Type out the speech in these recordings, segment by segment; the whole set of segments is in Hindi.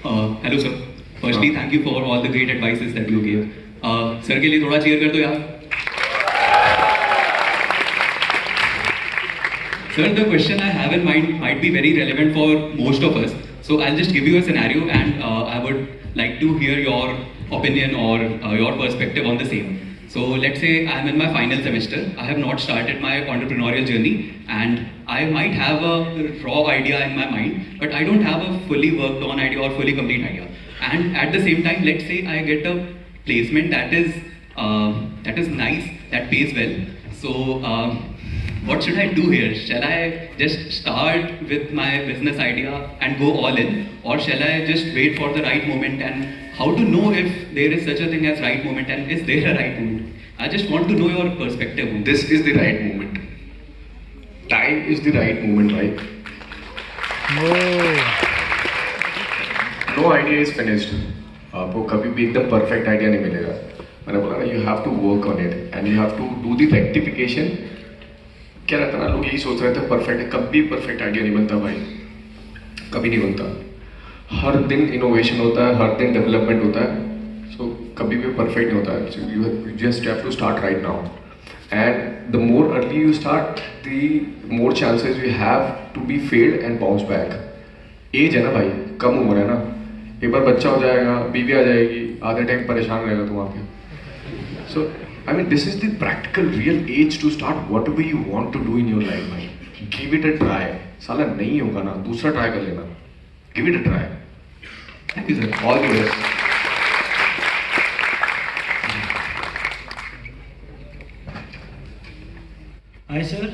Hello sir, firstly thank you for all the great advices that you give. Sir के लिए थोड़ा चीयर कर दो यार. Sir, the question I have in mind might be very relevant for most of us. So I'll just give you a scenario, and I would like to hear your opinion or your perspective on the same. So let's say I'm in my final semester. I have not started my entrepreneurial journey, and I might have a raw idea in my mind, but I don't have a fully worked on idea or fully complete idea. And at the same time, let's say I get a placement that is nice, that pays well. So what should I do here? Shall I just start with my business idea and go all in, or shall I just wait for the right moment? And how to know if there is such a thing as right moment, and is there a right moment? I just want to know your perspective on this. This is the right moment. Time is the right moment, right? No idea is finished. आपको कभी भी एकदम परफेक्ट आइडिया नहीं मिलेगा. मैंने बोला ना, you have to work on it and you have to do the rectification. क्या रहता ना, लोग यही सोच रहे थे परफेक्ट है, कभी परफेक्ट आइडिया नहीं बनता भाई, कभी नहीं बनता. हर दिन इनोवेशन होता है, हर दिन डेवलपमेंट होता है. सो कभी भी परफेक्ट नहीं होता है. You just have to start right now, and the more early you start the more chances you have to be failed and bounce back. एज है ना भाई, कम उम्र है ना, एक बार बच्चा हो जाएगा, बीवी आ जाएगी, आधे टाइम परेशान रहेगा तो वहाँ पे. सो I mean, this is the practical, real age to start whatever you want to do in your life, man. Give it a try. साला नहीं होगा ना, दूसरा ट्राई कर लेना. Give it a try. Thank you, sir. All the best. Hi, sir.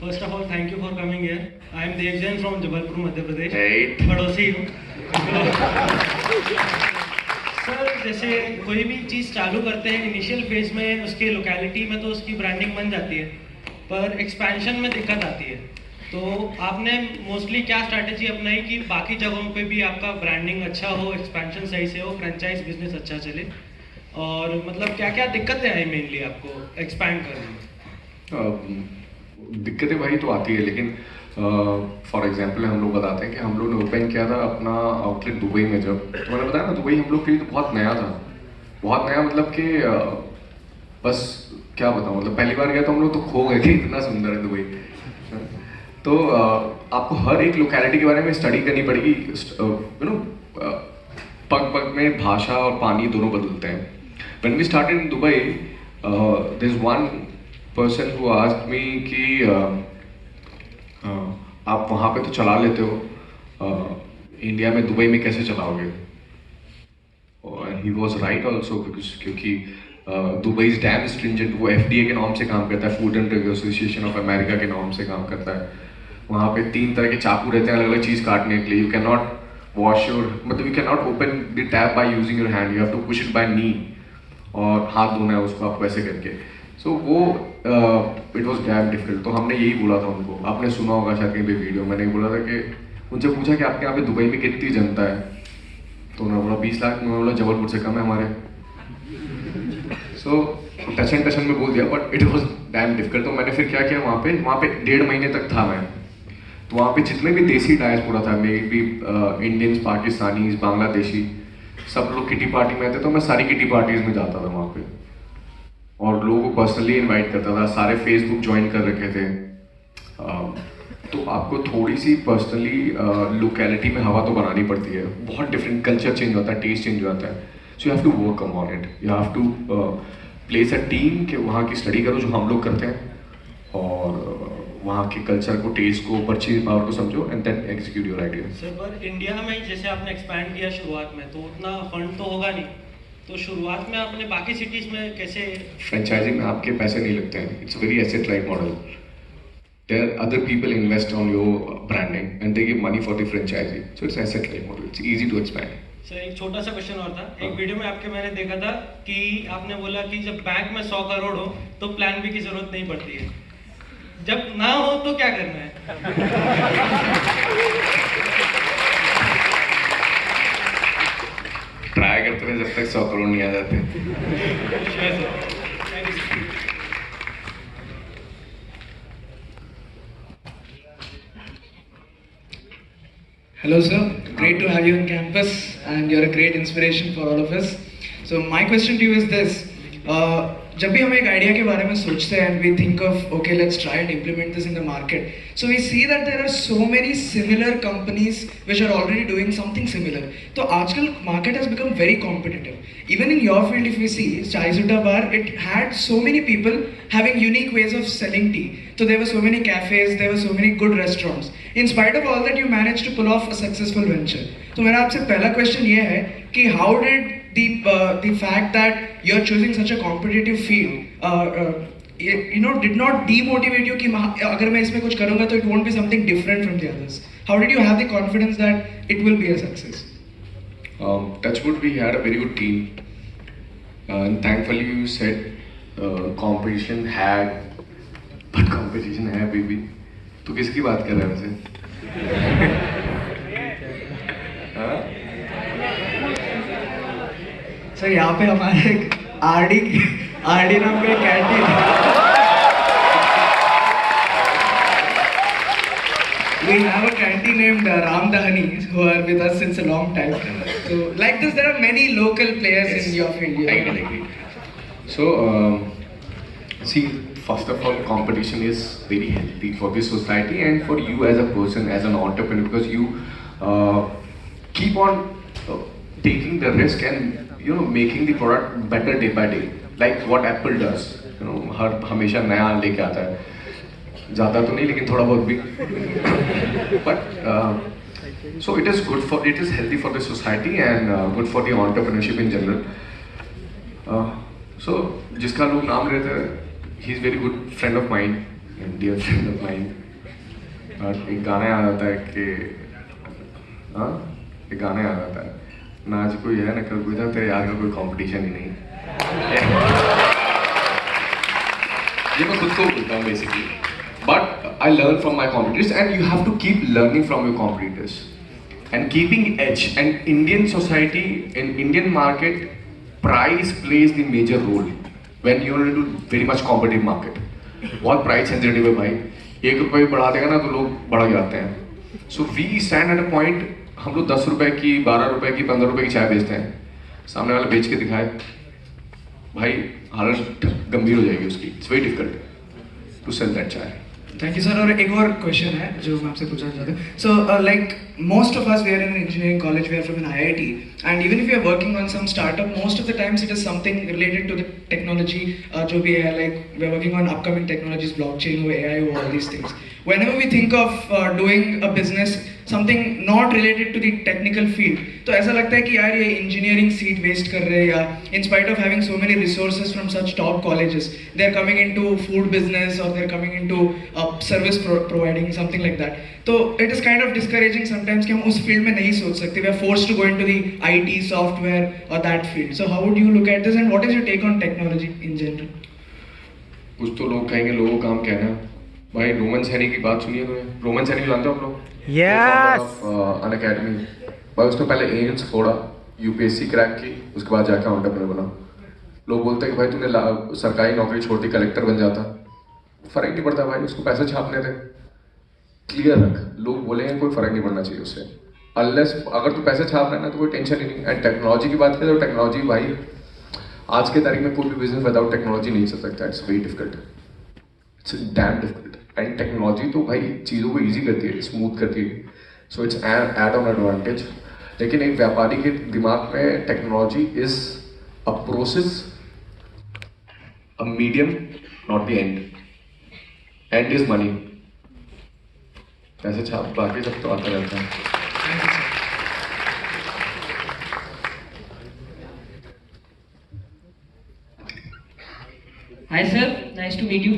First of all, thank you for coming here. I am Devjan from Jabalpur, Madhya Pradesh. Hey. पड़ोसी हूँ. सर, जैसे कोई भी चीज़ चालू करते हैं इनिशियल फेज में, उसके लोकेलिटी में तो उसकी ब्रांडिंग बन जाती है, पर एक्सपेंशन में दिक्कत आती है. तो आपने मोस्टली क्या स्ट्रैटेजी अपनाई कि बाकी जगहों पे भी आपका ब्रांडिंग अच्छा हो, एक्सपेंशन सही से हो, फ्रेंचाइज बिजनेस अच्छा चले, और मतलब क्या क्या दिक्कतें आई मेनली आपको एक्सपैंड करने में? दिक्कतें भाई तो आती है, लेकिन फॉर एग्जाम्पल हम लोग बताते हैं कि हम लोग ने ओपन किया था अपना आउटलेट दुबई में. जब तो मैंने बताया ना, दुबई हम लोग के लिए तो बहुत नया था. बहुत नया मतलब कि बस क्या बताऊँ, मतलब पहली बार गया तो हम लोग तो खो गए थे, इतना सुंदर है दुबई. तो आपको हर एक लोकेलिटी के बारे में स्टडी करनी पड़ेगी. यू नो, पग पग में भाषा और पानी दोनों बदलते हैं. When we started in Dubai, there is one person who asked me कि आप वहाँ पे तो चला लेते हो, इंडिया में दुबई में कैसे चलाओगे? और ही वॉज राइट ऑल्सो, क्योंकि दुबई इज डैम स्ट्रिंजेंट. वो FDA के नॉर्म से काम करता है, food and drug association of America के नॉर्म से काम करता है. वहाँ पे 3 तरह के चाकू रहते हैं अलग अलग चीज़ काटने के लिए. You can not wash your, मतलब you can not open the tap by using your hand, you have to push it by knee, और हाथ धोना है उसको आप वैसे करके. सो वो इट वॉज डैम डिफिकल्ट. तो हमने यही बोला था उनको, आपने सुना होगा शायद कहीं पे वीडियो, मैंने बोला था कि उनसे पूछा कि आपके यहाँ पे दुबई में कितनी जनता है, तो उन्होंने बोला 20 लाख. मैं बोला जबलपुर से कम है हमारे. सो टच में बोल दिया, but it was damn difficult. तो मैंने फिर क्या किया, वहाँ पे 1.5 महीने तक था मैं. तो वहाँ पे जितने भी देसी डायस्पोरा था, may be Indians, Pakistanis, Bangladeshi, सब लोग किटी पार्टी में आते. तो मैं सारी किटी पार्टीज में जाता था वहाँ पे, और लोगों को पर्सनली इनवाइट करता था. सारे फेसबुक ज्वाइन कर रखे थे. तो आपको थोड़ी सी पर्सनली लोकेलिटी में हवा तो बनानी पड़ती है. बहुत डिफरेंट कल्चर चेंज होता है, टेस्ट चेंज होता है. So you have to work on it. You have to place a team कि वहाँ की स्टडी करो जो हम लोग करते हैं, और वहाँ के कल्चर को, टेस्ट को, परचेज पावर को समझो, and then execute your idea. Sir, पर इंडिया में जैसे आपने एक्सपैंड किया शुरुआत में, तो उतना फंड तो होगा नहीं, तो शुरुआत में आपने बाकी सिटीज में कैसे? फ्रेंचाइजिंग में आपके पैसे नहीं लगते हैं. It's very asset like model. There other people invest on your branding and they give money for the franchise. So it's asset like model. It's easy to expand. Sir, एक छोटा सा क्वेश्चन और था. एक वीडियो में आपके मैंने देखा था कि आपने बोला कि जब बैंक में 100 करोड़ हो तो प्लान बी की जरूरत नहीं पड़ती है, जब ना हो तो क्या करना है? ट्राई करते रहे जब तक 100 करोड़ नहीं आ जाते. Hello, sir. Great to have you on campus, and you're a great inspiration for all of us. So, my question to you is this: जब भी हम एक आइडिया के बारे में सोचते हैं, and we think of okay, let's try and implement this in the market. So we see that there are so many similar companies which are already doing something similar. तो आजकल market has become very competitive. Even in your field, if we see Chai Sutta Bar, it had so many people having unique ways of selling tea. So there were so many cafes, there were so many good restaurants. In spite of all that, you managed to pull off a successful venture. तो मेरा आपसे पहला question ये है कि how did the fact that you're choosing such a competitive field, did not demotivate you कि अगर मैं इसमें कुछ करूँगा तो it won't be something different from the others. How did you have the confidence that it will be a success? Touchwood, we had a very good team, and thankfully you said competition had, but competition है baby. तो किसकी बात कर रहा है वैसे? हाँ? सर यहाँ पे हमारे आरडी नाम का एक कैंटीन है. We have a canteen named Ram Dahani who are with us since a long time. So like this, there are many local players in your field. I agree. So, see, first of all, competition is very healthy for this society and for you as a person, as an entrepreneur, because you keep on taking the risk and making the product better day by day, like what Apple does. हर हमेशा नया लेके आता है, ज़्यादा तो नहीं लेकिन थोड़ा बहुत भी. But so it is healthy for the society and good for the entrepreneurship in general. So जिसका लोग नाम लेते हैं, he is very good friend of mine and dear friend of mine. एक गाना याद आता है कि एक गाना याद आता है, ना आज कोई है ना कल कोई था, तेरे यार का कोई कंपटीशन ही नहीं. ये मैं खुद को बोलता हूँ basically. But I learn from my competitors, and you have to keep learning from your competitors and keeping edge. And Indian society, in Indian market, price plays the major role when you are into very much competitive market. बहुत price sensitive है भाई, ₹1 बढ़ा देगा ना तो लोग बढ़ जाते हैं. So we stand at a point, हम लोग ₹10 की, ₹12 की, ₹15 की चाय बेचते हैं. सामने वाला बेच के दिखाए, भाई हालत गंभीर हो जाएगी उसकी. It's very difficult to sell that chai. Thank you sir. और एक और क्वेश्चन है जो मैं आपसे पूछना चाहता हूँ. So like most of us we are in engineering college, we are from an IIT, and even if you are working on some startup, most of the times it is something related to the technology जो भी है. Like we are working on upcoming technologies, blockchain हो, AI हो, all these things. Whenever we think of doing a business, something not related to the technical field, तो ऐसा लगता है कि यार ये engineering seat waste कर रहे हैं, या in spite of having so many resources from such top colleges, they are coming into food business or they are coming into service providing, something like that. तो it is kind of discouraging sometimes कि हम उस field में नहीं सोच सकते. We are forced to go into the IT, software or that field. So how would you look at this, and what is your take on technology in general? कुछ तो लोग कहेंगे लोगों का काम कहना. भाई रोमन सैनी की बात सुनिए तुमने. रोमन सैनी जानते हो आप लोग? यस. अनअकैडमी भाई, उसने पहले एम्स फोड़ा, UPSC क्रैक की, उसके बाद जाके एंटरप्रेन्योर बना. लोग बोलते हैं कि भाई तूने सरकारी नौकरी छोड़ दी, कलेक्टर बन जाता. फर्क नहीं पड़ता भाई, उसको पैसे छापने थे. क्लियर रख, लोग बोलेंगे कोई फर्क नहीं पड़ना चाहिए उससे. अनलेस अगर तू पैसे छाप रहा है ना तो कोई टेंशन ही नहीं. एंड टेक्नोलॉजी की बात करें तो टेक्नोलॉजी भाई आज के तारीख में कोई भी बिजनेस विदाउट टेक्नोलॉजी नहीं चल सकता. It's very difficult, it's damn difficult. And technology तो भाई चीज़ों को ईजी करती है, स्मूथ करती है. So it's add on advantage. लेकिन एक व्यापारी के दिमाग में technology is a process, a medium, not the end. End is money. पैसे छाप बाकी सब तो आता रहता है. Hi sir, nice to meet you.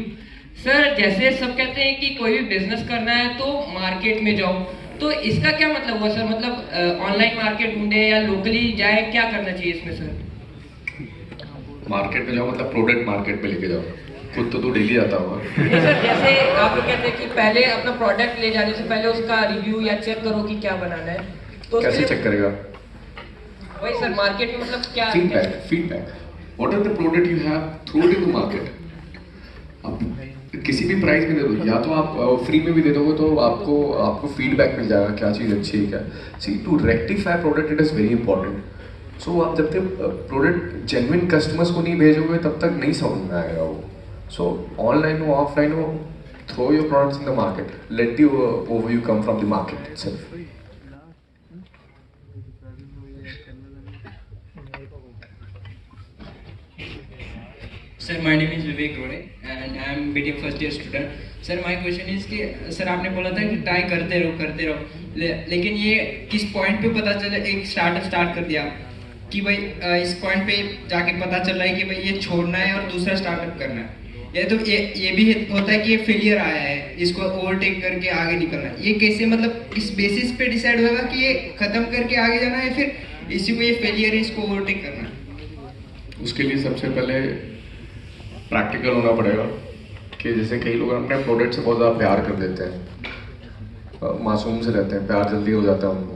Sir जैसे सब कहते हैं कि कोई भी बिजनेस करना है तो मार्केट में जाओ, तो इसका क्या मतलब हुआ सर? मतलब ऑनलाइन मार्केट ढूंढे या लोकली जाए, क्या करना चाहिए इसमें सर? मार्केट में जाओ मतलब प्रोडक्ट मार्केट में लेके जाओ. खुद तो डेली जाता होगा. नहीं सर, जैसे आप लोग कहते हैं कि पहले अपना प्रोडक्ट ले जाने से पहले उसका रिव्यू या चेक करो कि क्या बनाना है, तो कैसे चेक करेगा? वही सर, मार्केट में मतलब क्या feedback. What are the product you have? Throw it in the market. अब किसी भी प्राइस में दे दो, या तो आप फ्री में भी दे दोगे तो आपको आपको फीडबैक मिल जाएगा क्या चीज़ अच्छी है क्या। See to rectify product it is very important. So आप जब तक प्रोडक्ट जेन्युइन कस्टमर्स को नहीं भेजोगे तब तक नहीं समझ में आएगा वो। सो ऑनलाइन हो ऑफलाइन हो, throw your products in the market, let the overview come from the market itself. Sir, my name is Vivek Rode and I am BTech first year student. Sir, my question is कि सर आपने बोला था कि ट्राई करते रहो लेकिन ये किस पॉइंट पे पता चला, एक स्टार्टअप स्टार्ट कर दिया कि भाई इस पॉइंट पे जाके पता चल रहा है कि भाई ये छोड़ना है और दूसरा स्टार्टअप करना है, या तो ये भी होता है कि ये फेलियर आया है, इसको ओवरटेक करके आगे निकलना है। ये कैसे, मतलब इस बेसिस पे डिसाइड होगा कि ये खत्म करके आगे जाना है, फिर इसी को ये फेलियर है इसको ओवरटेक करना है? उसके लिए सबसे पहले प्रैक्टिकल होना पड़ेगा कि जैसे कई लोग अपने प्रोडक्ट से बहुत ज़्यादा प्यार कर देते हैं, मासूम से रहते हैं, प्यार जल्दी हो जाता है उनको।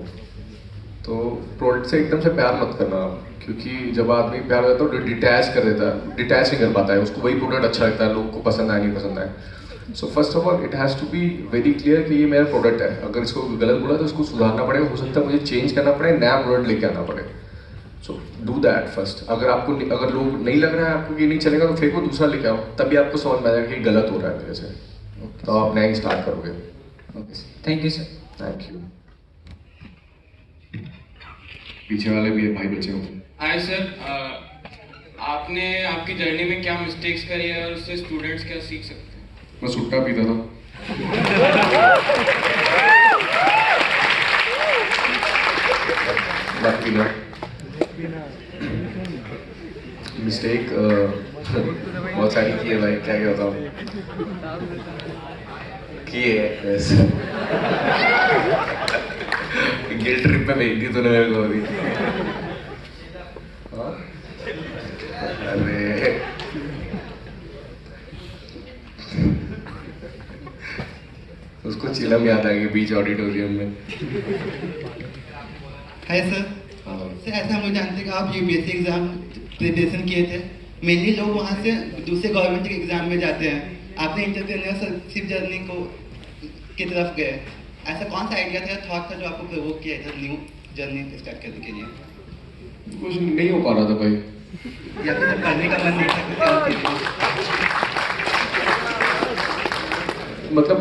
तो प्रोडक्ट से एकदम से प्यार मत करना, क्योंकि जब आदमी प्यार करता है तो डिटैच कर देता है, डिटैच नहीं कर पाता है, उसको वही प्रोडक्ट अच्छा लगता है, लोग को पसंद आए नहीं पसंद आए। So first of all it has to be very clear कि ये मेरा प्रोडक्ट है, अगर इसको गलत बोला तो उसको सुधारना पड़ेगा, हो सकता है मुझे चेंज करना पड़े, नया प्रोडक्ट लेके आना पड़े। So do that first. अगर लोग नहीं लग रहा है आपको कि नहीं चलेगा तो फिर को दूसरा लेके आओ, तभी आपको समझ में आएगा कि गलत हो रहा है मेरे से, तो आप नया ही स्टार्ट करोगे। Okay, thank you sir. Thank you. पीछे वाले भी है भाई बच्चे होंगे। हाय सर, आपने आपकी जर्नी में क्या मिस्टेक्स करी है और उससे स्टूडेंट्स क्या सीख सकते हैं? मैं सुट्टा पीता था। बाकी ना मिस्टेक बहुत सारी की है भाई, क्या क्या बताऊँ, किए है वैसे। गिल्ट ट्रिप में भेज दी तूने मेरे को अभी। हाँ? अरे उसको चिलम याद आ गई बीच ऑडिटोरियम में। Hi sir. सर ऐसा हम लोग जानते हैं कि आप यूपीएससी एग्जाम प्रिपरेशन किए थे, मेनली लोग वहाँ से दूसरे गवर्नमेंट के एग्जाम में जाते हैं, आपने एंटरप्रेन्योरशिप जर्नी को की तरफ गए, ऐसा कौन सा आइडिया था, थॉट था जो आपको प्रोवोक किया था न्यू जर्नी स्टार्ट करने के लिए? कुछ नहीं हो पा रहा था भाई, या फिर पढ़ने का मन नहीं था किसी और चीज़ में? मतलब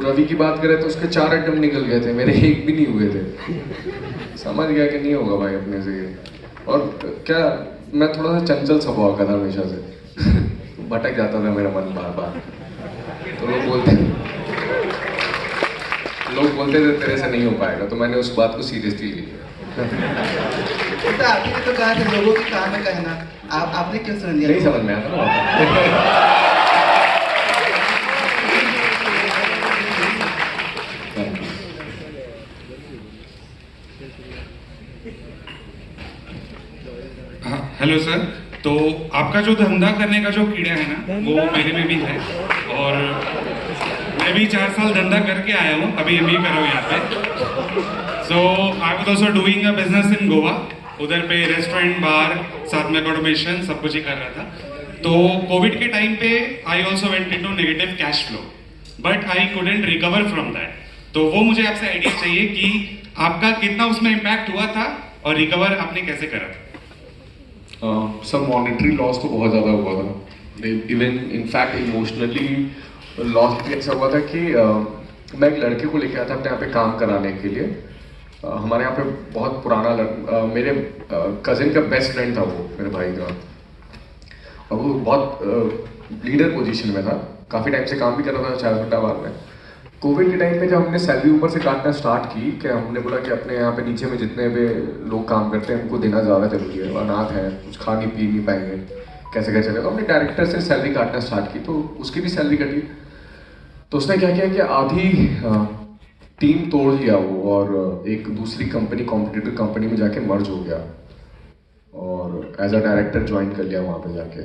रवि की बात करें तो उसके 4 अटेम्प्ट निकल गए थे, मेरे एक भी नहीं हुए थे। समझ गया कि नहीं होगा भाई अपने से ये। और क्या, मैं थोड़ा सा चंचल स्वभाव का था हमेशा से। भटक जाता था मेरा मन बार बार, तो लोग बोलते थे तेरे से नहीं हो पाएगा, तो मैंने उस बात को सीरियसली ली। तो आपने तो कहा था लोगों की काम है कहना, आपने क्यों सुन लिया? नहीं समझ में आता ना। हेलो सर, तो आपका जो धंधा करने का जो कीड़ा है ना वो मेरे में भी है, और मैं भी 4 साल धंधा करके आया हूँ, अभी एमबीए कर रहा हूँ यहाँ पे। So I was also doing a business in Goa, उधर पे रेस्टोरेंट बार साथ में ऑटोमेशन सब कुछ ही कर रहा था। तो कोविड के टाइम पे I also went into negative cash flow, but I couldn't recover from that. तो वो मुझे आपसे आइडिया चाहिए कि आपका कितना उसमें इम्पैक्ट हुआ था और रिकवर आपने कैसे करा था? सब मॉनेटरी लॉस तो बहुत ज़्यादा हुआ था, इवन इनफैक्ट इमोशनली लॉस भी ऐसा हुआ था कि मैं एक लड़के को लेके आया था अपने यहाँ पे काम कराने के लिए। हमारे यहाँ पे बहुत पुराना मेरे कज़िन का बेस्ट फ्रेंड था वो, मेरे भाई का, और वो बहुत लीडर पोजीशन में था, काफ़ी टाइम से काम भी कर रहा था 4 घंटा बाद में। कोविड के टाइम पे जब हमने सैलरी ऊपर से काटना स्टार्ट की, कि हमने बोला कि अपने यहाँ पे नीचे में जितने भी लोग काम करते हैं उनको देना ज़्यादा जरूरी है, अनाथ है, कुछ खा नहीं पी नहीं पाएंगे, कैसे कैसे चलेगा। तो हमने डायरेक्टर से सैलरी काटना स्टार्ट की, तो उसकी भी सैलरी कटी। तो उसने क्या किया कि आधी टीम तोड़ लिया वो, और एक दूसरी कंपनी, कॉम्पिटिटिव कंपनी में जाके मर्ज हो गया, और एज अ डायरेक्टर ज्वाइन कर लिया वहाँ पे जाके।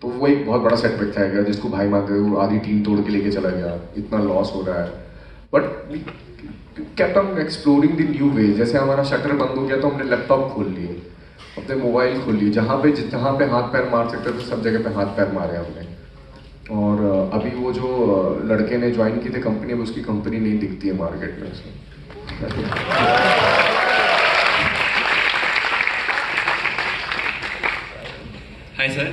तो वो एक बहुत बड़ा सेटबैक था, जिसको भाई मानते वो आधी टीम तोड़ के लेके चला गया, इतना लॉस हो रहा है। But kept on exploring the new way. जैसे हमारा शटर बंद हो गया तो हमने लैपटॉप खोल लिए, अपने मोबाइल खोल लिए, जहाँ पे हाथ पैर मार सकते थे सब जगह पे हाथ पैर मारे हमने। और अभी वो जो लड़के ने ज्वाइन की थी कंपनी में, उसकी कंपनी नहीं दिखती है मार्केट में। Hi sir,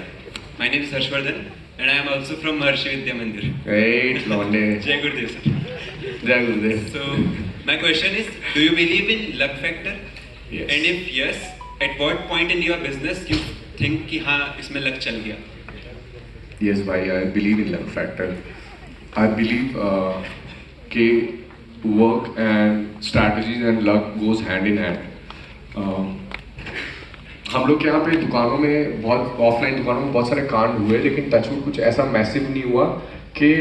my name is Harshvardhan and I am also from Maharishi Vidya Mandir. Great, Londe. Jai Gurudev sir. Jai Gurudev. So my question is, do you believe in luck factor? Yes. And if yes, at what point in your business you think कि हाँ इसमें luck चल गया? Yes, bhai, I believe in luck factor. I believe कि work and strategies and luck goes hand in hand. हम लोग के यहाँ पे दुकानों में बहुत ऑफलाइन दुकानों में बहुत सारे कांड हुए, लेकिन टचवुड कुछ ऐसा मैसिव नहीं हुआ कि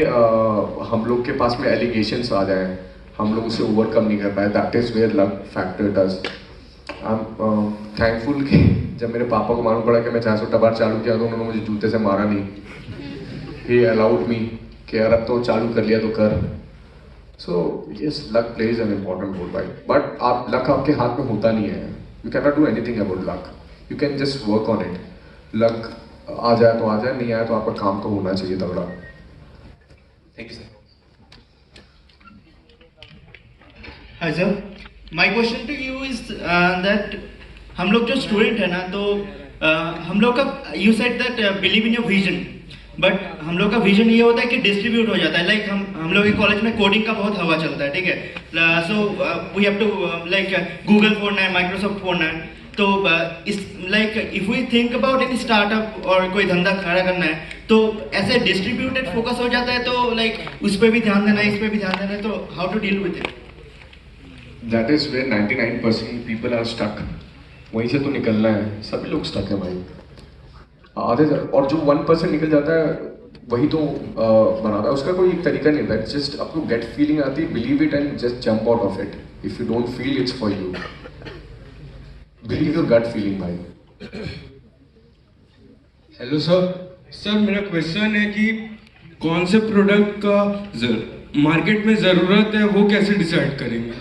हम लोग के पास में एलिगेशंस आ जाएं, हम लोग उसे ओवरकम नहीं कर पाए। That is where luck factor does. I am thankful कि जब मेरे पापा को मालूम पड़ा कि मैं 400 बार चालू किया तो उन्होंने मुझे जूते से मारा नहीं। ही अलाउड मी कि यार अब तो चालू कर लिया तो कर। So yes, luck plays an important role भाई, बट आप लक आपके हाथ में होता नहीं है। You can not do anything about luck, you can just work on it. Luck आ जाए तो आ जाए, नहीं आया तो आपका काम तो होना चाहिए तगड़ा। Thank you sir. Hi sir, my question to you is that हम लोग जो स्टूडेंट है ना, तो हम लोग का you said that believe in your vision, but हम लोग का विजन ये होता है कि डिस्ट्रीब्यूट हो जाता है। लाइक हम लोग के कॉलेज में कोडिंग का बहुत हवा चलता है, ठीक है। So we have to like Google फोड़ना है, माइक्रोसॉफ्ट फोड़ना है। तो इस like if we think about any startup और कोई धंधा खड़ा करना है, तो ऐसे डिस्ट्रीब्यूटेड फोकस हो जाता है, तो लाइक उस पर भी ध्यान देना है, इस पर भी ध्यान देना है, तो how to deal with it? That is where 99% people are stuck. वहीं से तो निकलना है, सभी लोग स्टक है भाई आधे। और जो 1% निकल जाता है वही तो बनाता है। उसका कोई एक तरीका नहीं होता, जस्ट आपको गेट फीलिंग आती है, believe it and just jump out of it. If you don't feel it's for you, believe your gut feeling भाई। हेलो सर, मेरा क्वेश्चन है कि कौन से प्रोडक्ट का मार्केट में ज़रूरत है वो कैसे डिसाइड करेंगे?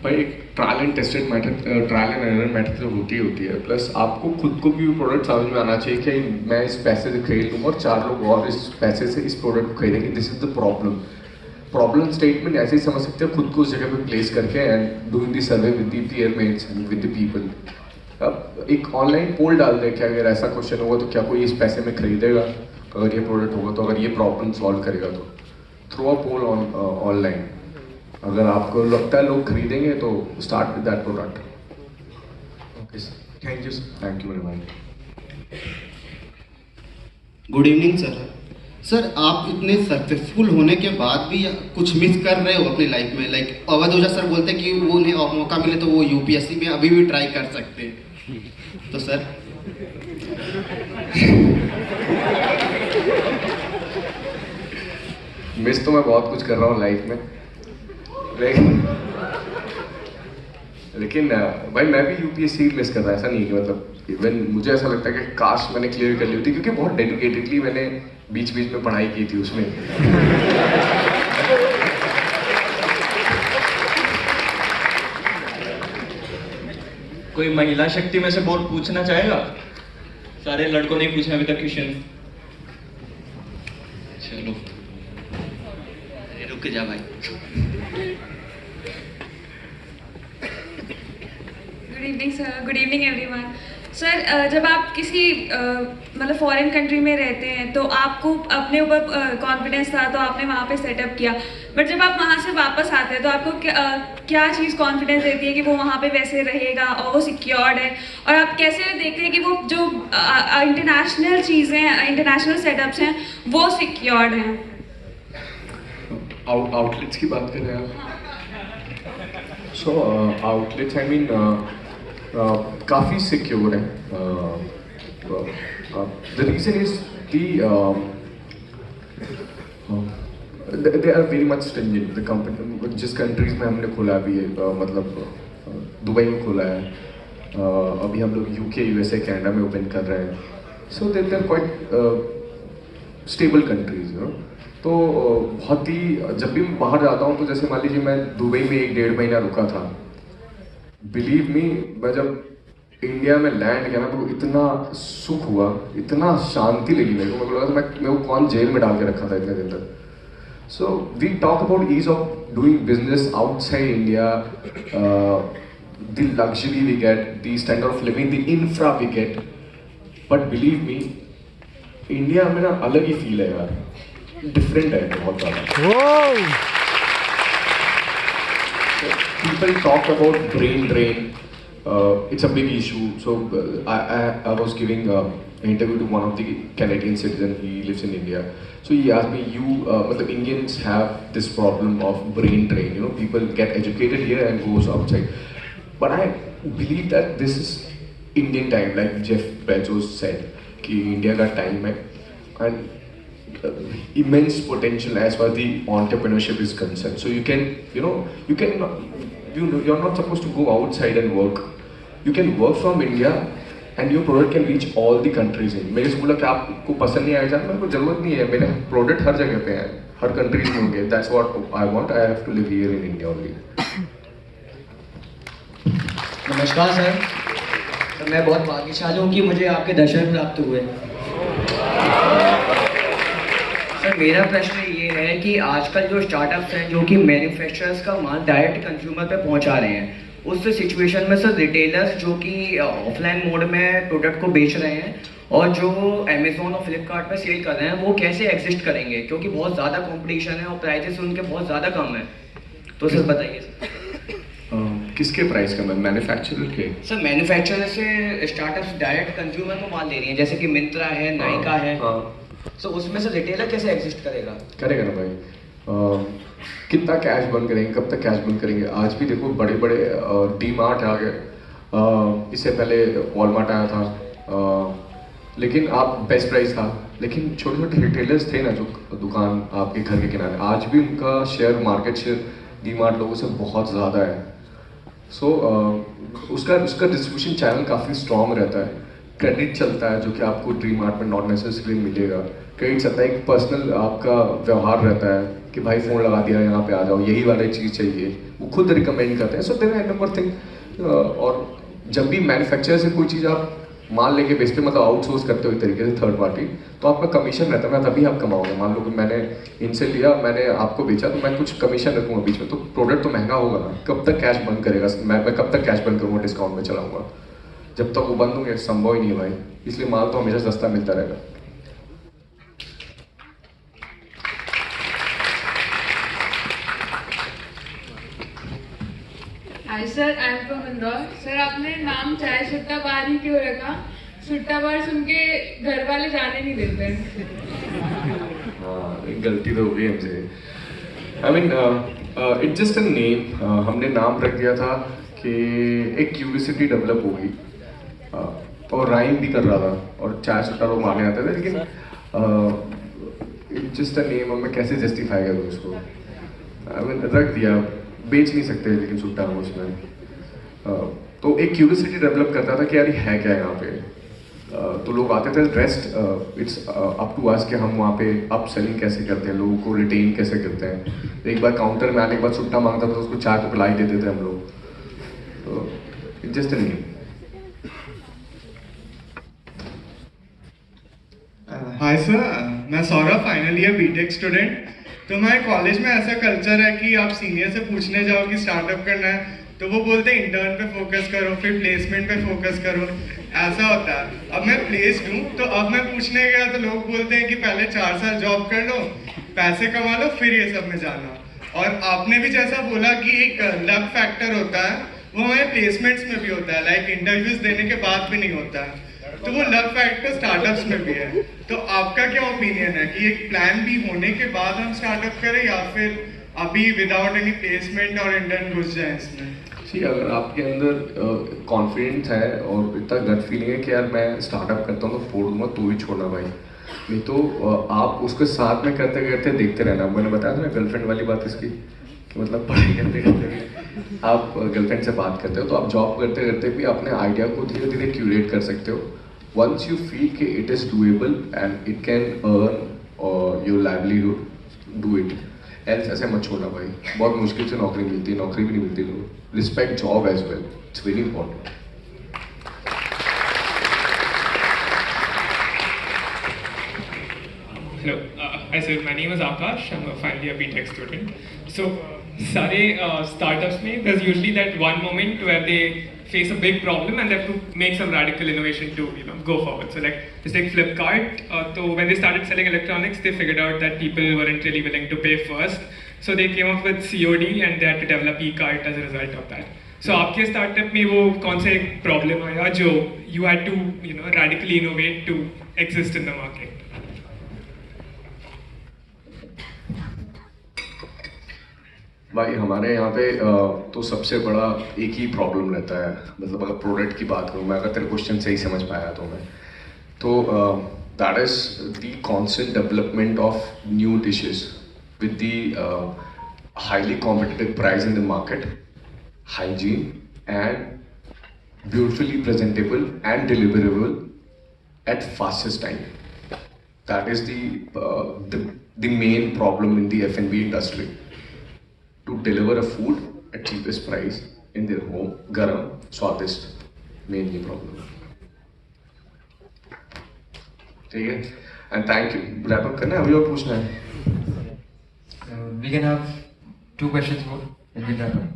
भाई एक trial and tested method, trial and error method तो होती है। प्लस आपको खुद को भी प्रोडक्ट समझ में आना चाहिए कि मैं इस पैसे से खरीद लूँगा और 4 लोग और इस पैसे से इस प्रोडक्ट को खरीदेंगे। This is the problem statement ऐसे ही समझ सकते हो, खुद को उस जगह पे प्लेस करके and doing the survey with the peermates and with the people. अब एक ऑनलाइन पोल डाल दे कि अगर ऐसा क्वेश्चन होगा तो क्या कोई इस पैसे में खरीदेगा, अगर ये प्रोडक्ट होगा तो, अगर ये प्रॉब्लम सॉल्व करेगा तो। थ्रो अ पोल ऑनलाइन, अगर आपको लगता है लोग खरीदेंगे तो start with that product. Okay sir, thank you sir. Thank you very much. Good evening sir. Sir, आप इतने सक्सेसफुल होने के बाद भी कुछ मिस कर रहे हो अपनी लाइफ में। लाइक अवध ओझा सर बोलते हैं कि वो उन्हें मौका मिले तो वो यूपीएससी में अभी भी ट्राई कर सकते हैं, तो सर मिस तो मैं बहुत कुछ कर रहा हूँ लाइफ में, लेकिन भाई मैं भी यूपीएससी मिस कर रहा है। ऐसा नहीं है कि मतलब इवन मुझे ऐसा लगता है कि काश मैंने क्लियर कर ली होती, क्योंकि बहुत डेडिकेटेडली मैंने बीच में पढ़ाई की थी उसमें। कोई महिला शक्ति में से बहुत पूछना चाहेगा? सारे लड़कों ने पूछा अभी तक क्वेश्चन। चलो रुक जा भाई। Good evening sir, good evening everyone. Sir, जब आप किसी मतलब फॉरेन कंट्री में रहते हैं तो आपको अपने ऊपर कॉन्फिडेंस था तो आपने वहाँ पे सेटअप किया, बट जब आप वहाँ से वापस आते हैं तो आपको क्या चीज़ कॉन्फिडेंस देती है कि वो वहाँ पे वैसे रहेगा और वो सिक्योर्ड है? और आप कैसे देखते हैं कि वो जो इंटरनेशनल चीज़ें हैं, इंटरनेशनल सेटअप्स हैं, वो सिक्योर्ड हैं? आउटलेट्स की बात कर रहे हैं आप? सो आउटलेट्स आई मीन काफ़ी सिक्योर है। The reason is they are very much stringent. The company जिस कंट्रीज में हमने खोला अभी मतलब दुबई में खोला है, अभी हम लोग यूके, यूएसए, कनाडा में ओपन कर रहे हैं। So they are quite stable countries, you know. तो बहुत ही जब भी मैं बाहर जाता हूँ तो जैसे मान लीजिए मैं दुबई में 1-1.5 महीना रुका था। बिलीव मी, मैं जब इंडिया में लैंड किया ना तो इतना सुख हुआ, इतना शांति लगी मेरे को लगा था मेरे को कौन जेल में डाल के रखा था इतने दिन तक. So we talk about ease of doing business outside India, the luxury we get, the standard of living, the infra we get, but believe me India में ना अलग ही फील है यार, डिफरेंट है बहुत ज़्यादा. People talk about brain drain. It's a big issue. So I was giving an interview to one of the Canadian citizen. He lives in India. So he asked me, the Indians have this problem of brain drain. You know, people get educated here and goes outside. But I believe that this is Indian time, like Jeff Bezos said, कि India का time है, and immense potential as far as the entrepreneurship is concerned. So you can, you're not supposed to go outside and work. You can work from India and your product can reach all the countries in. मेरे से बोला कि आपको पसंद नहीं आएगा, मेरे को जरूरत नहीं है, मेरे प्रोडक्ट हर जगह पे हैं, हर कंट्रीज में होंगे. That's what I want. I have to live here in India only. नमस्कार सर. तो मैं बहुत भाग्यशाली हूँ कि मुझे आपके दर्शन प्राप्त हुए. सर मेरा प्रश्न ये है कि आजकल जो स्टार्टअप्स हैं जो कि मैन्युफैक्चरर्स का माल डायरेक्ट कंज्यूमर पे पहुंचा रहे हैं, उस सिचुएशन में सर रिटेलर्स जो कि ऑफलाइन मोड में प्रोडक्ट को बेच रहे हैं और जो अमेज़ॉन और फ्लिपकार्ट पे सेल कर रहे हैं, वो कैसे एग्जिस्ट करेंगे, क्योंकि बहुत ज़्यादा कंपटीशन है और प्राइसेस उनके बहुत ज़्यादा कम है. तो सर बताइए सर. किसके प्राइस कम है, मैन्युफैक्चरर के? सर मैन्युफैक्चरर से स्टार्टअप्स डायरेक्ट कंज्यूमर को माल दे रही हैं, जैसे कि मिंत्रा है, नाइका है. सो उसमें से रिटेलर कैसे एग्जिस्ट करेगा ना भाई. कितना कैश बर्न करेंगे, कब तक कैश बर्न करेंगे. आज भी देखो बड़े बड़े डी मार्ट आ गए, इससे पहले वॉलमार्ट आया था, लेकिन आप बेस्ट प्राइस था, लेकिन छोटे छोटे रिटेलर्स थे ना जो दुकान आपके घर के किनारे, आज भी उनका share, market share D mart लोगों से बहुत ज़्यादा है. सो उसका डिस्ट्रीब्यूशन चैनल काफ़ी स्ट्रॉन्ग रहता है. क्रेडिट चलता है जो कि आपको डी मार्ट में नॉट नेसेसरी मिलेगा. क्रेडिट चलता है, एक पर्सनल आपका व्यवहार रहता है कि भाई फ़ोन लगा दिया, यहाँ पे आ जाओ, यही वाली चीज़ चाहिए, वो खुद रिकमेंड करते हैं. So there are number thing. और जब भी मैन्युफैक्चरर से कोई चीज़ आप माल लेके बेचते हो, मतलब आउटसोर्स करते हो एक तरीके से थर्ड पार्टी, तो आपका कमीशन रहता है ना, तभी आप कमाओगे. मान लो कि मैंने इनसे लिया, मैंने आपको बेचा, तो मैं कुछ कमीशन रखूँगा बीच में, तो प्रोडक्ट तो महंगा होगा ना. कब तक कैश बंद करेगा, मैं कब तक कैश बंद करूँगा, डिस्काउंट में चलाऊँगा? जब तक वो बंद होंगे संभव ही नहीं है भाई. इसलिए माल तो हमेशा सस्ता मिलता रहेगा. Hi sir, I am from Indore. Sir आपने नाम चाय सुट्टा बार ही क्यों रखा? सुट्टा बार सुन के घर वाले जाने नहीं देते. हाँ, गलती तो हो गई हमसे. I mean it's just a name. हमने नाम रख दिया था कि एक क्यूरियोसिटी डेवलप होगी, और राइम भी कर रहा था, और चाय सुट्टा लोग मारने आते थे, लेकिन इट्स जस्ट अ नेम. अब मैं कैसे जस्टिफाई करूँ उसको? आई मीन रख दिया, बेच नहीं सकते लेकिन सुट्टा हम उसमें. तो एक क्यूरियोसिटी डेवलप करता था कि यार ये है क्या यहाँ पे. तो लोग आते थे. Rest it's up to us कि हम वहाँ पे अप सेलिंग कैसे करते हैं, लोगों को रिटेन कैसे करते हैं. एक बार काउंटर में आने के बाद सुट्टा मांगता था तो उसको चाय को पिलाई देते थे हम लोग. तो it's just a name. Hi sir, मैं Saurabh, final year BTech student. तो हमारे कॉलेज में ऐसा कल्चर है कि आप सीनियर से पूछने जाओ कि स्टार्टअप करना है तो वो बोलते हैं इंटर्न पे फोकस करो, फिर प्लेसमेंट पे फोकस करो, ऐसा होता है. अब मैं प्लेस्ड हूँ, तो अब मैं पूछने गया तो लोग बोलते हैं कि पहले 4 साल जॉब कर लो, पैसे कमा लो, फिर ये सब में जाना. और आपने भी जैसा बोला कि एक लक फैक्टर होता है, वो हमारे प्लेसमेंट्स में भी होता है, लाइक इंटरव्यूज देने के बाद भी नहीं होता है. तो वो लक फैक्टर स्टार्टअप्स में भी है. तो आपका क्या ओपिनियन है कि एक प्लान भी होने के बाद हम स्टार्टअप करें, या फिर अभी विदाउट एनी प्लेसमेंट और इंटर्न घुस जाए इसमें? सी, अगर आपके अंदर कॉन्फिडेंस है और इतना गट फीलिंग है कि यार मैं स्टार्टअप करता हूँ तो फोड़ दूंगा, तो ही छोड़ना भाई. नहीं तो आप उसके साथ में करते करते देखते रहना. मैंने बताया था ना गर्लफ्रेंड वाली बात इसकी, कि मतलब पढ़ाई करते करते भी आप गर्लफ्रेंड से बात करते हो, तो आप जॉब करते करते भी अपने आइडिया को धीरे धीरे क्यूरेट कर सकते हो. वंस यू फील कि it is doable and it can earn your livelihood, do it. Else ऐसे मत छोड़ना भाई. बहुत मुश्किल से नौकरी मिलती है, नौकरी भी नहीं मिलती लोग. Respect job as well, it's very important. Hello, hi sir, my name is Akash, I'm a final year BTech student. So, सारे startups में there's usually that one moment where they face a big problem and they have to make some radical innovation to go forward. So like just take Flipkart. So when they started selling electronics, they figured out that people weren't really willing to pay first. So they came up with COD and they had to develop e-cart as a result of that. So आपके startup में वो कौन सा एक problem आया जो you had to radically innovate to exist in the market? भाई हमारे यहाँ पे तो सबसे बड़ा एक ही प्रॉब्लम रहता है, मतलब अगर प्रोडक्ट की बात करूँ मैं, अगर तेरे क्वेश्चन सही समझ पाया तो मैं तो that is the constant development of new dishes with the highly competitive price in the market, hygiene and beautifully presentable and deliverable at fastest time. That is the main problem in the F&B इंडस्ट्री. To deliver a food at cheapest price in their home, garam, स्वादिष्ट, mainly problem. ठीक है, and thank you. Wrap up करना है अभी और पूछना है? We can have 2 questions more and we'll wrap up.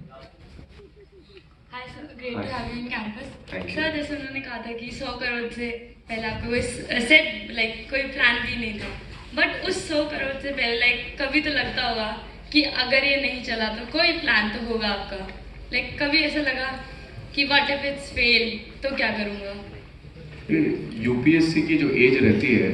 Hi sir, great to have you in campus. Thank you. Sir, जैसे उन्होंने कहा था कि 100 करोड़ से पहले आपका कोई सेट कोई प्लान भी नहीं था, बट उस 100 करोड़ से पहले कभी तो लगता होगा कि अगर ये नहीं चला तो कोई प्लान तो होगा आपका. कभी ऐसा लगा कि व्हाट इफ इट्स फेल तो क्या करूँगा? यूपीएससी की जो एज रहती है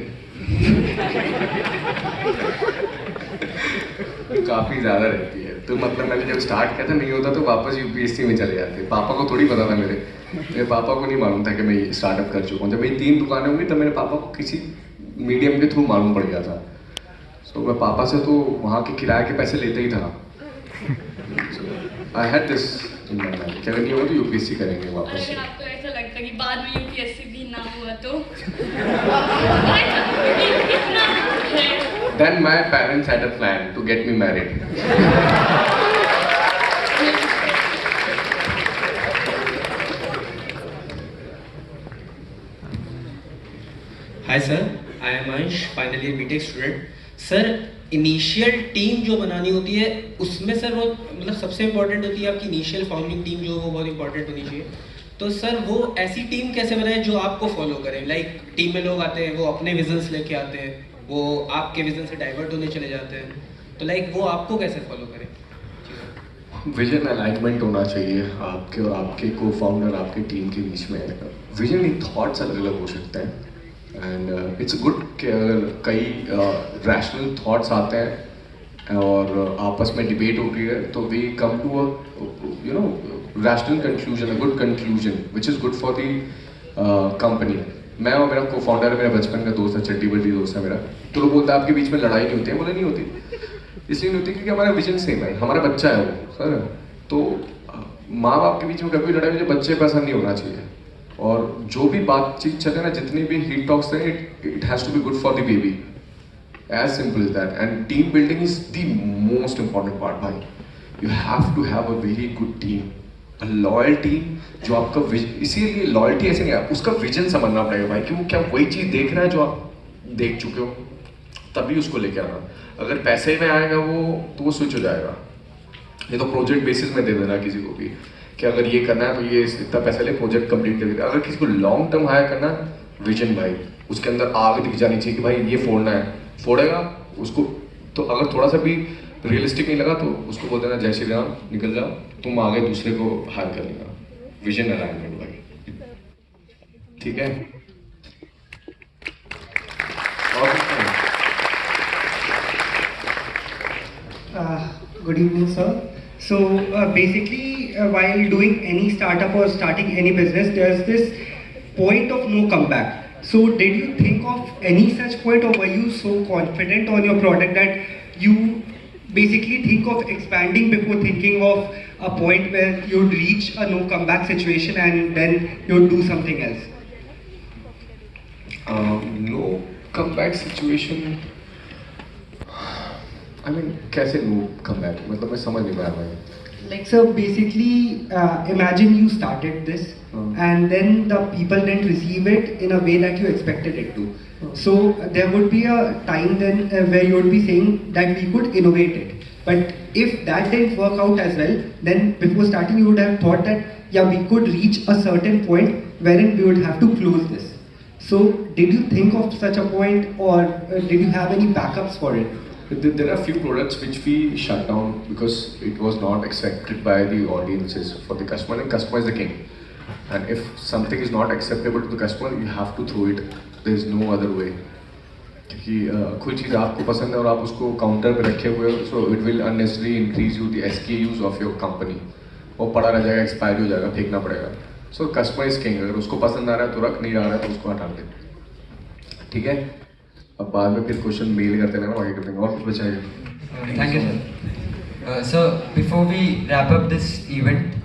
काफ़ी ज़्यादा रहती है, तो मतलब मैंने जब स्टार्ट किया था नहीं होता तो वापस यूपीएससी में चले जाते. पापा को थोड़ी पता था, मेरे पापा को नहीं मालूम था कि मैं स्टार्टअप कर चुका हूँ. जब मेरी 3 दुकानें होंगी तब मेरे पापा को किसी मीडियम के थ्रू मालूम पड़ गया था. तो मैं पापा से तो वहाँ के किराए के पैसे लेते ही था. I had this in my mind कि अगर नहीं होगा तो यूपीएससी करेंगे वापस. अगर आपको ऐसा लगता कि बाद में यूपीएससी भी ना हुआ तो? Then my parents had a plan to get me married. Hi sir, I am Ansh, final year BTech student. Sir initial team जो बनानी होती है उसमें सर वो मतलब सबसे इम्पोर्टेंट होती है आपकी इनिशियल फाउंडिंग टीम जो वो बहुत इंपॉर्टेंट होनी चाहिए. तो सर वो ऐसी टीम कैसे बनाए जो आपको फॉलो करे? टीम में लोग आते हैं वो अपने विजन्स लेके आते हैं, वो आपके विजन से डाइवर्ट होने चले जाते हैं, तो वो आपको कैसे फॉलो करें? विजन अलाइनमेंट होना चाहिए आपके और आपके को फाउंडर आपके टीम के बीच में. विजन नहीं, थॉट्स अलग अलग हो सकते हैं एंड इट्स गुड कि अगर कई रैशनल थॉट्स आते हैं और आपस में डिबेट होती है तो we come to a rational conclusion, a good conclusion which is good for the company. मैं और मेरा को फाउंडर मेरा बचपन का दोस्त है, चड्डी बड्डी दोस्त है मेरा. तो लोग बोलते हैं आपके बीच में लड़ाई नहीं होती है. बोले नहीं होती, इसलिए नहीं होती क्योंकि हमारा विजन सेम है, हमारा बच्चा है वो सर. तो माँ बाप के बीच में कभी लड़ाई मुझे बच्चे पर असर नहीं होना चाहिए. और जो भी बातचीत चले ना, जितनी भी हीट टॉक्स हैं, it has to be good for the baby. As simple is that. And team building is the most important part भाई. You have to have a very good team, a loyal team जो आपका इसीलिए लॉयल्टी ऐसे नहीं है, उसका विजन समझना पड़ेगा भाई कि वो क्या वही चीज़ देख रहा है जो आप देख चुके हो, तभी उसको लेके आना. अगर पैसे में आएगा वो तो वो स्विच हो जाएगा. ये तो प्रोजेक्ट बेसिस में दे देना किसी को भी कि अगर ये करना है तो ये इतना पैसा ले, प्रोजेक्ट कंप्लीट कर देगा. अगर किसी को लॉन्ग टर्म हायर करना, विजन भाई उसके अंदर आग दिख जानी चाहिए कि भाई ये फोड़ना है, फोड़ेगा उसको. तो अगर थोड़ा सा भी रियलिस्टिक नहीं लगा तो उसको बोल देना जय श्री राम, निकल जाओ, तुम आगे दूसरे को हायर कर लेना. विजन अलाइनमेंट भाई, ठीक है. Good evening, sir. So basically, while doing any startup or starting any business, there's this point of no comeback. So did you think of any such point, or were you so confident on your product that you basically think of expanding before thinking of a point where you'd reach a no comeback situation and then you'd do something else? No comeback situation. I mean, कैसे no comeback? मतलब मैं समझ नहीं पा रहा हूँ. Like, so basically, imagine you started this and then the people didn't receive it in a way that you expected it to. So there would be a time then where you would be saying that we could innovate it. But if that didn't work out as well, then before starting you would have thought that yeah, we could reach a certain point wherein we would have to close this. So did you think of such a point, or did you have any backups for it? There are few products which we shut down because it was not accepted by the audiences for the customer, and customer is the king. And if something is not acceptable to the customer, you have to throw it. There is no other way. क्योंकि कोई चीज़ आपको पसंद है और आप उसको काउंटर पे रखे हुए हो, so it will unnecessary increase you the SKUs of your company. वो पड़ा रह जाएगा, एक्सपायर हो जाएगा, फेंकना पड़ेगा. So customer is king. अगर उसको पसंद आ रहा है तो रख, नहीं आ रहा है तो उसको हटा दे. ठीक है. अब बाद में फिर क्वेश्चन मेल करते रहना, आगे करते हैं. और कुछ बचाएगा? Thank you, sir. So before we wrap up this event,